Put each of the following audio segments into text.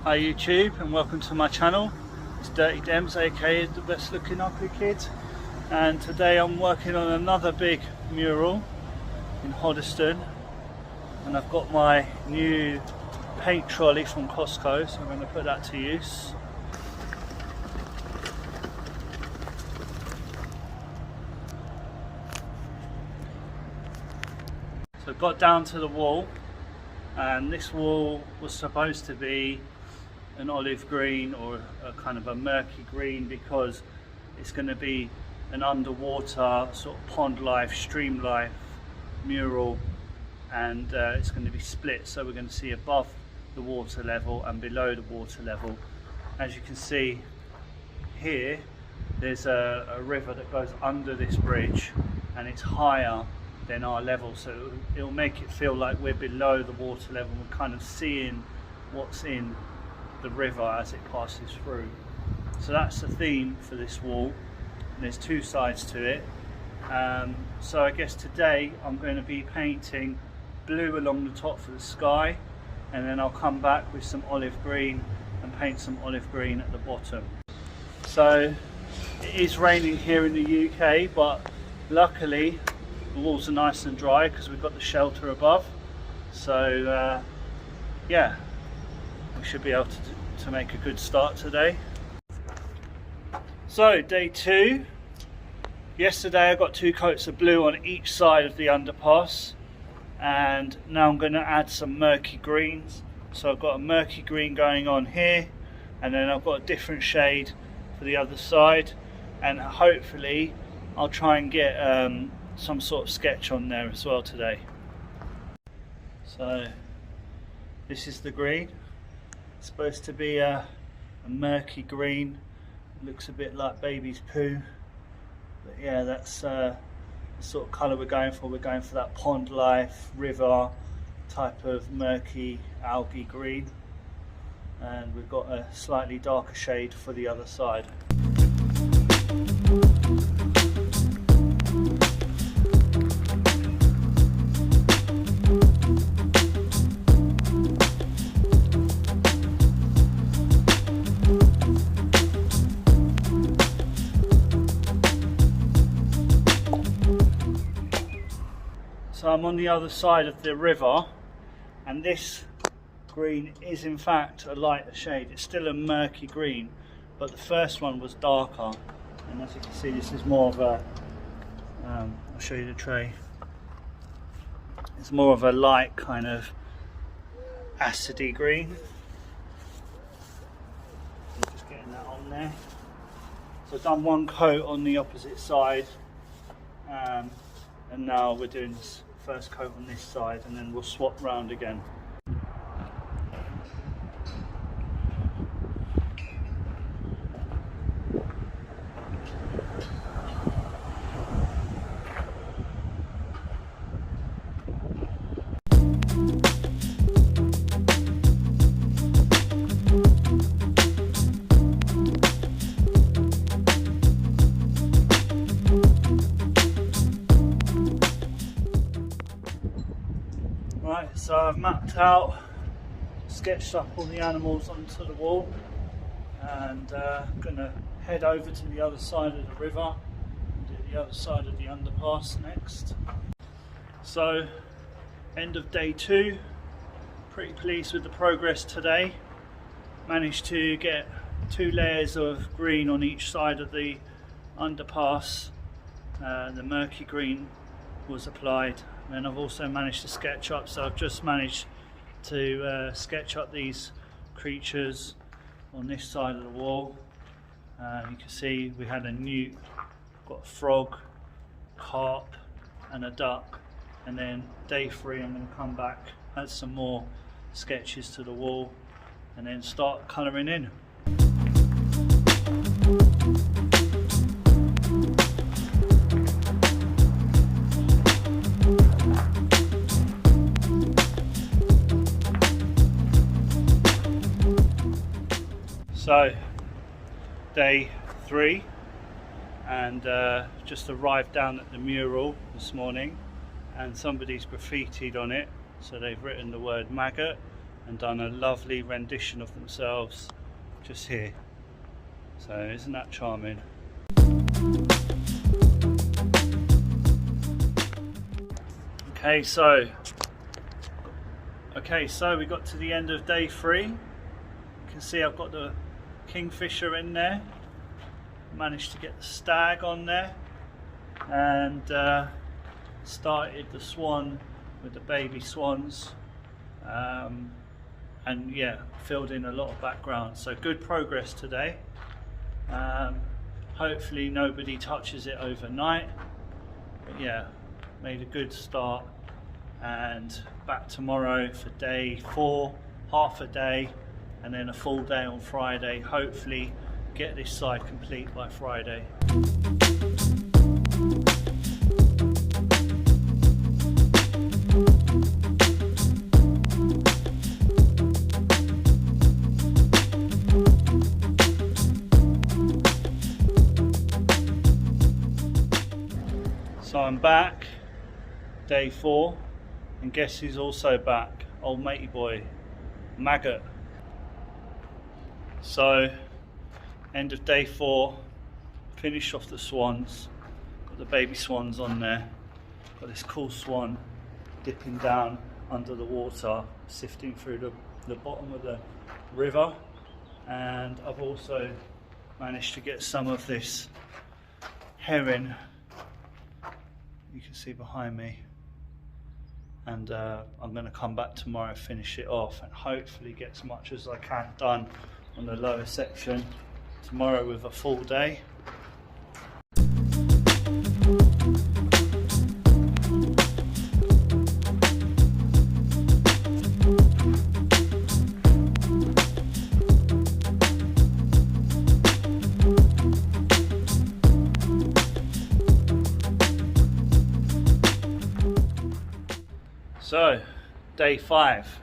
Hi YouTube, and welcome to my channel. It's Dirty Dems, aka the best looking ugly kid, and today I'm working on another big mural in Hoddesdon, and I've got my new paint trolley from Costco, so I'm going to put that to use. So I got down to the wall, and this wall was supposed to be an olive green or a kind of a murky green, because it's going to be an underwater sort of pond life, stream life mural, and it's going to be split, so we're going to see above the water level and below the water level. As you can see here, there's a river that goes under this bridge, and it's higher than our level, so it'll make it feel like we're below the water level. We're kind of seeing what's in the river as it passes through. So that's the theme for this wall, and there's two sides to it. So I guess today I'm going to be painting blue along the top for the sky, and then I'll come back with some olive green and paint some olive green at the bottom. So it is raining here in the UK, but luckily the walls are nice and dry because we've got the shelter above. So yeah, we should be able to make a good start today. So day two. Yesterday I got 2 coats of blue on each side of the underpass, and now I'm going to add some murky greens. So I've got a murky green going on here, and then I've got a different shade for the other side, and hopefully I'll try and get some sort of sketch on there as well today. So this is the green. It's supposed to be a murky green. It looks a bit like baby's poo, but yeah, that's the sort of colour we're going for. We're going for that pond life, river type of murky algae green, and we've got a slightly darker shade for the other side. So I'm on the other side of the river, and this green is in fact a lighter shade. It's still a murky green, but the first one was darker, and as you can see, this is more of a I'll show you the tray. It's more of a light kind of acidy green. So just getting that on there. So I've done 1 coat on the opposite side, and now we're doing this first coat on this side, and then we'll swap round again. Right, so I've mapped out, sketched up all the animals onto the wall, and I'm going to head over to the other side of the river and do the other side of the underpass next. So, end of day 2. Pretty pleased with the progress today. Managed to get 2 layers of green on each side of the underpass. The murky green was applied, and I've also managed to sketch up, so I've just managed to sketch up these creatures on this side of the wall. You can see we had a newt, got a frog, carp and a duck, and then day 3 I'm going to come back, add some more sketches to the wall, and then start colouring in. So day 3, and just arrived down at the mural this morning, and somebody's graffitied on it. So they've written the word maggot and done a lovely rendition of themselves just here. So isn't that charming? Okay, so we got to the end of day 3. You can see I've got the kingfisher in there, managed to get the stag on there, and started the swan with the baby swans, and yeah, filled in a lot of background. So good progress today. Hopefully nobody touches it overnight, but yeah, made a good start, and back tomorrow for day 4, half a day, and then a full day on Friday. Hopefully get this side complete by Friday. So I'm back, day 4, and guess who's also back? Old matey boy, Maggot. So, end of day 4, finished off the swans, got the baby swans on there, got this cool swan dipping down under the water, sifting through the bottom of the river, and I've also managed to get some of this herring, you can see behind me, and I'm going to come back tomorrow, finish it off, and hopefully get as much as I can done on the lower section tomorrow with a full day. So, day 5.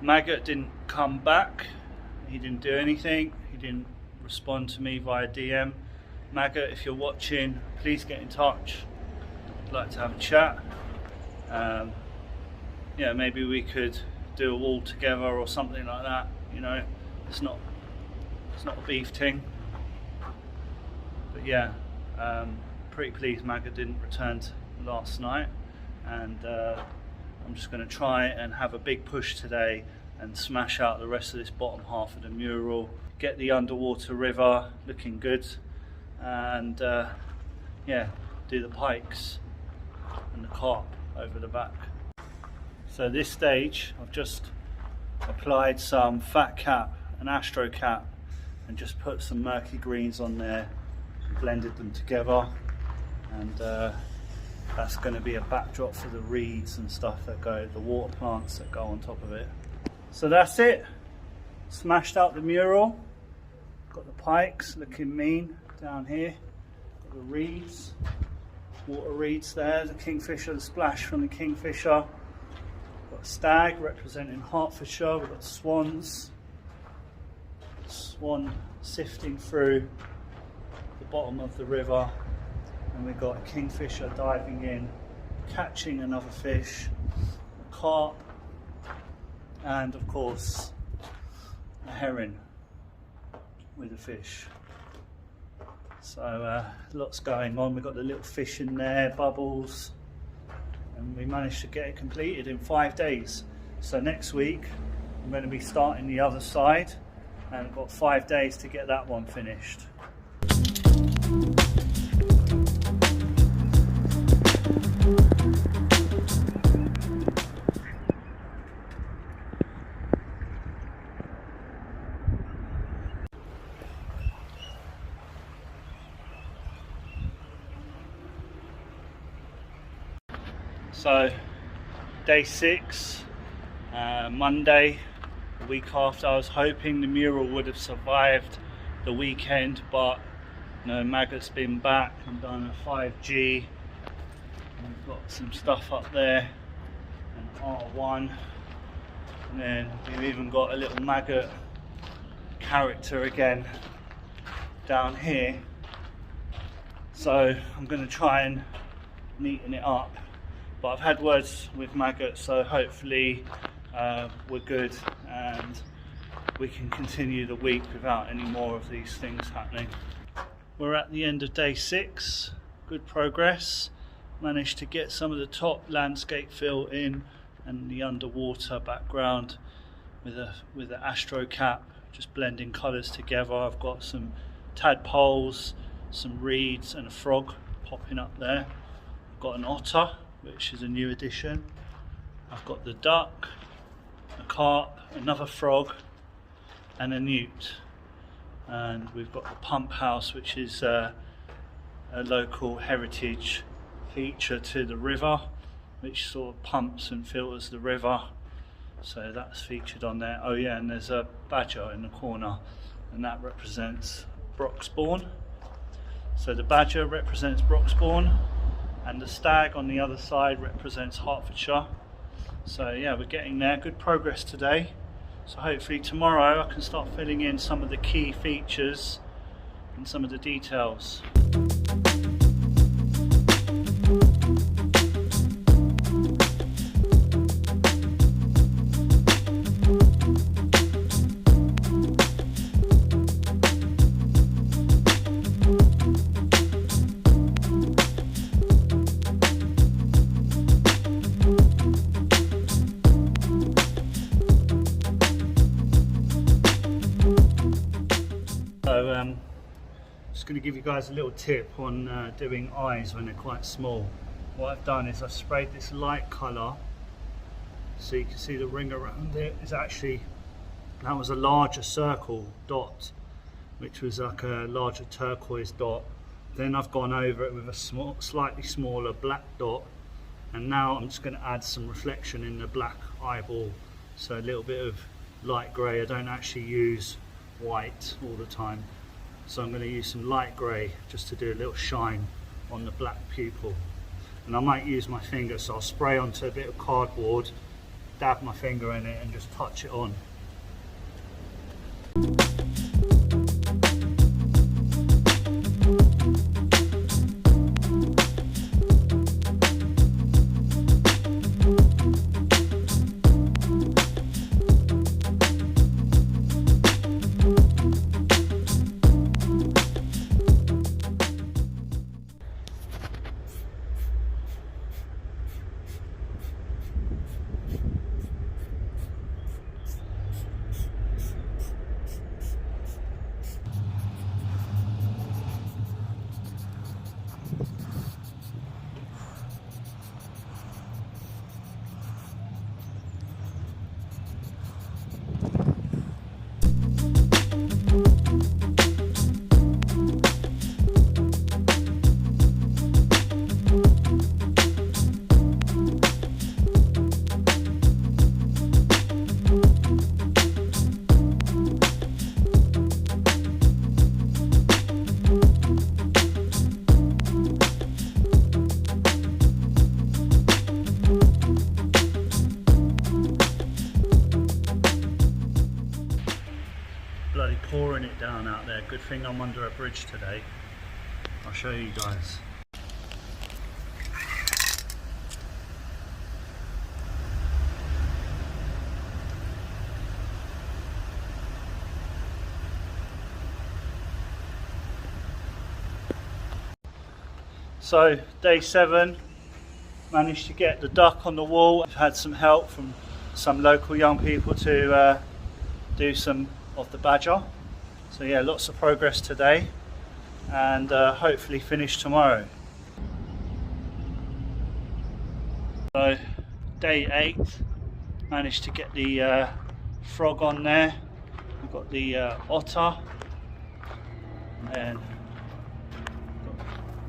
Maggot didn't come back, he didn't do anything, he didn't respond to me via DM. Maggot, if you're watching, please get in touch. I'd like to have a chat. Yeah, maybe we could do a wall together or something like that, you know. It's not a beef thing. But yeah, pretty pleased Maggot didn't return last night, and I'm just going to try and have a big push today and smash out the rest of this bottom half of the mural, get the underwater river looking good, and yeah, do the pikes and the carp over the back. So this stage I've just applied some fat cap and astro cap and just put some murky greens on there and blended them together, and that's going to be a backdrop for the reeds and stuff that go, the water plants that go on top of it. So that's it, smashed out the mural, got the pikes looking mean down here, got the reeds, water reeds there, the kingfisher, the splash from the kingfisher, got a stag representing Hertfordshire, we've got swans, swan sifting through the bottom of the river, and we've got a kingfisher diving in, catching another fish, a carp, and of course a herring with a fish. So lots going on. We've got the little fish in there, bubbles, and we managed to get it completed in 5 days. So next week I'm going to be starting the other side, and I've got 5 days to get that one finished. So day 6, Monday, the week after. I was hoping the mural would have survived the weekend, but you know, Maggot's been back and done a 5G. We've got some stuff up there, and R1, and then we've even got a little Maggot character again down here. So I'm going to try and neaten it up. But I've had words with Maggot, so hopefully we're good and we can continue the week without any more of these things happening. We're at the end of day 6, good progress. Managed to get some of the top landscape fill in and the underwater background with the astro cap, just blending colours together. I've got some tadpoles, some reeds and a frog popping up there. I've got an otter, which is a new addition. I've got the duck, a carp, another frog and a newt. And we've got the pump house, which is a local heritage feature to the river, which sort of pumps and filters the river. So that's featured on there. Oh yeah, and there's a badger in the corner, and that represents Broxbourne. So the badger represents Broxbourne, and the stag on the other side represents Hertfordshire. So yeah, we're getting there. Good progress today. So hopefully tomorrow I can start filling in some of the key features and some of the details. Just going to give you guys a little tip on doing eyes when they're quite small. What I've done is I've sprayed this light colour, so you can see the ring around it is actually, that was a larger circle dot, which was like a larger turquoise dot. Then I've gone over it with a slightly smaller black dot, and now I'm just going to add some reflection in the black eyeball, so a little bit of light grey. I don't actually use white all the time, so I'm going to use some light grey just to do a little shine on the black pupil. And I might use my finger, so I'll spray onto a bit of cardboard, dab my finger in it and just touch it on. Bloody pouring it down out there. Good thing I'm under a bridge today. I'll show you guys. So day 7, managed to get the duck on the wall. I've had some help from some local young people to do some of the badger. So yeah, lots of progress today, and hopefully finish tomorrow. So day 8, managed to get the frog on there. We've got the otter, and got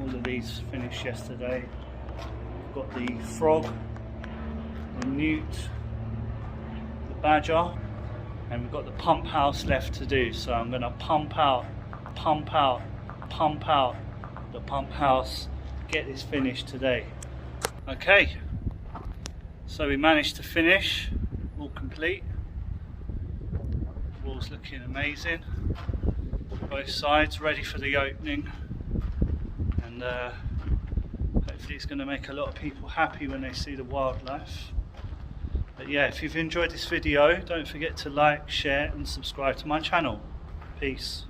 all of these finished yesterday. We've got the frog, the newt, the badger, and we've got the pump house left to do. So I'm going to pump out the pump house, get this finished today. Okay, so we managed to finish, all complete. The wall's looking amazing, both sides ready for the opening, and hopefully it's going to make a lot of people happy when they see the wildlife. But yeah, if you've enjoyed this video, don't forget to like, share and subscribe to my channel. Peace.